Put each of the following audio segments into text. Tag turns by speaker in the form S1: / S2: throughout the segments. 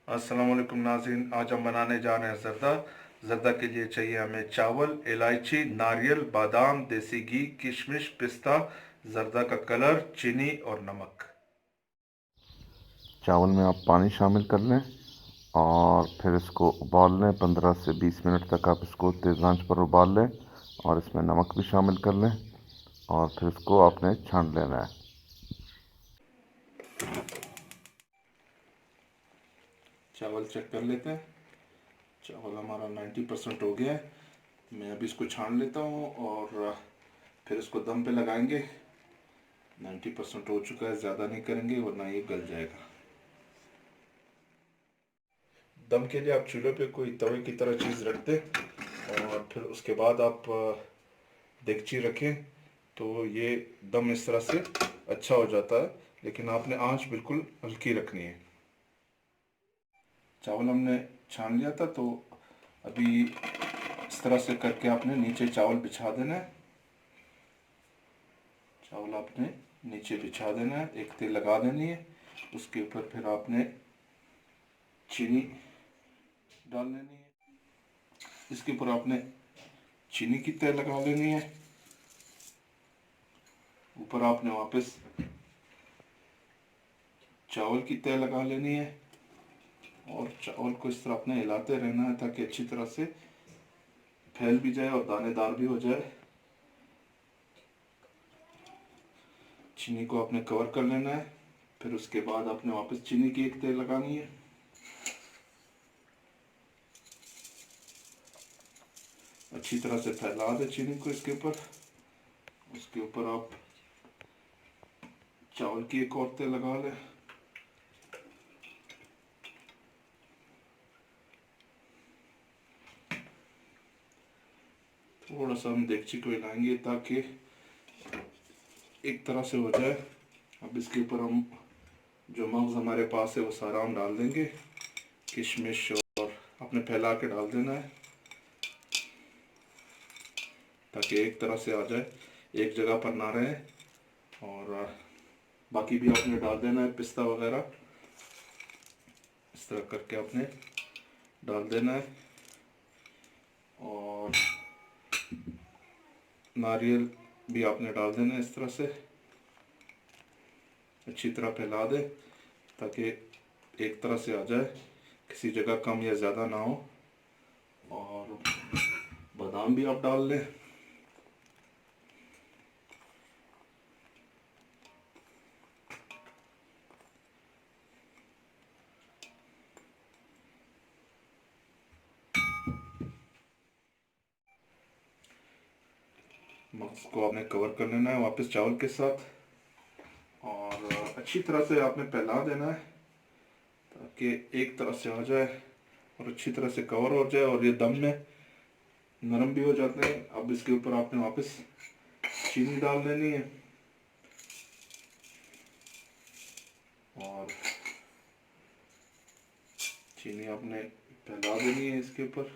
S1: अस्सलाम वालेकुम नाज़रीन। आज हम बनाने जा रहे हैं ज़र्दा। ज़र्दा के लिए चाहिए हमें चावल, इलायची, नारियल, बादाम, देसी घी, किशमिश, पिस्ता, ज़र्दा का कलर, चीनी और नमक।
S2: चावल में आप पानी शामिल कर लें और फिर इसको उबाल लें। 15 से 20 मिनट तक आप इसको तेज़ आंच पर उबाल लें और इसमें नमक भी शामिल कर लें और फिर इसको आपने छान लेना है।
S1: चावल चेक कर लेते हैं। चावल हमारा 90% हो गया है। मैं अभी इसको छान लेता हूँ और फिर इसको दम पे लगाएंगे। 90% हो चुका है, ज़्यादा नहीं करेंगे वरना ये गल जाएगा। दम के लिए आप चूल्हे पे कोई तवे की तरह चीज़ रख दें और फिर उसके बाद आप देगची रखें तो ये दम इस तरह से अच्छा हो जाता है, लेकिन आपने आंच बिल्कुल हल्की रखनी है। चावल हमने छान लिया था तो अभी इस तरह से करके आपने नीचे चावल बिछा देना है। चावल आपने नीचे बिछा देना है, एक तेल लगा देनी है। उसके ऊपर फिर आपने चीनी डाल लेनी है। इसके ऊपर आपने चीनी की तय लगा लेनी है। ऊपर आपने वापस चावल की तय लगा लेनी है और चावल को इस तरह अपने हिलाते रहना है ताकि अच्छी तरह से फैल भी जाए और दानेदार भी हो जाए। चीनी को आपने कवर कर लेना है। फिर उसके बाद आपने वापस चीनी की एक तय लगानी है। अच्छी तरह से फैला दे चीनी को इसके ऊपर। उसके ऊपर आप चावल की एक और तय लगा लें। थोड़ा सा हम देगची को हिलाएंगे ताकि एक तरह से हो जाए। अब इसके ऊपर हम जो मग्ज़ हमारे पास है वो सारा हम डाल देंगे। किशमिश और आपने फैला के डाल देना है ताकि एक तरह से आ जाए, एक जगह पर ना रहे। और बाकी भी आपने डाल देना है, पिस्ता वगैरह इस तरह करके आपने डाल देना है। और नारियल भी आपने डाल देना है। इस तरह से अच्छी तरह फैला दें ताकि एक तरह से आ जाए, किसी जगह कम या ज़्यादा ना हो। और बादाम भी आप डाल लें। मग्स को आपने कवर कर लेना है वापस चावल के साथ और अच्छी तरह से आपने फैला देना है ताकि एक तरह से आ जाए और अच्छी तरह से कवर हो जाए और ये दम में नरम भी हो जाते हैं। अब इसके ऊपर आपने वापस चीनी डाल देनी है और चीनी आपने फैला देनी है इसके ऊपर।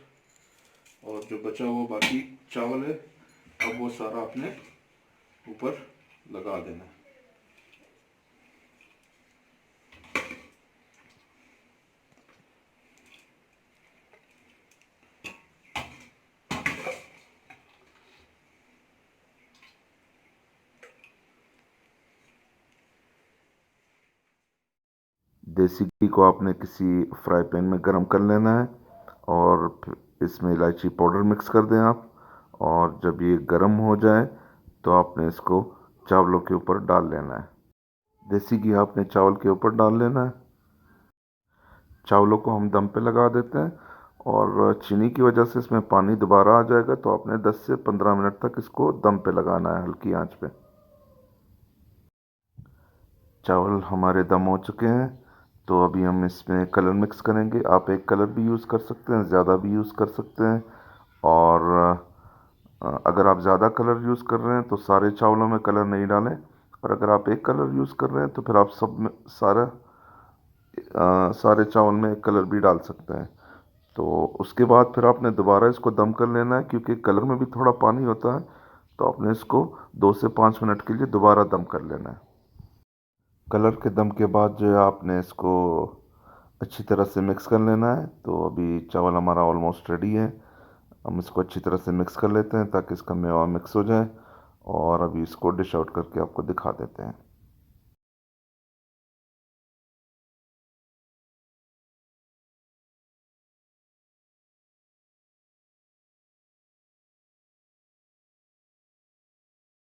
S1: और जो बचा हुआ बाकी चावल है अब वो सारा आपने ऊपर लगा देना है।
S2: देसी घी को आपने किसी फ्राई पैन में गरम कर लेना है और फिर इसमें इलायची पाउडर मिक्स कर दें आप। और जब ये गरम हो जाए तो आपने इसको चावलों के ऊपर डाल लेना है। देसी घी आपने चावल के ऊपर डाल लेना है। चावलों को हम दम पे लगा देते हैं और चीनी की वजह से इसमें पानी दोबारा आ जाएगा, तो आपने 10 से 15 मिनट तक इसको दम पे लगाना है हल्की आंच पे। चावल हमारे दम हो चुके हैं तो अभी हम इसमें कलर मिक्स करेंगे। आप एक कलर भी यूज़ कर सकते हैं, ज़्यादा भी यूज़ कर सकते हैं। और अगर आप ज़्यादा कलर यूज़ कर रहे हैं तो सारे चावलों में कलर नहीं डालें, और अगर आप एक कलर यूज़ कर रहे हैं तो फिर आप सब में सारे चावल में एक कलर भी डाल सकते हैं। तो उसके बाद फिर आपने दोबारा इसको दम कर लेना है, क्योंकि कलर में भी थोड़ा पानी होता है। तो आपने इसको 2 से 5 मिनट के लिए दोबारा दम कर लेना है। कलर के दम के बाद जो है आपने इसको अच्छी तरह से मिक्स कर लेना है। तो अभी चावल हमारा ऑलमोस्ट रेडी है। हम इसको अच्छी तरह से मिक्स कर लेते हैं ताकि इसका मेवा मिक्स हो जाए, और अभी इसको डिश आउट करके आपको दिखा देते हैं।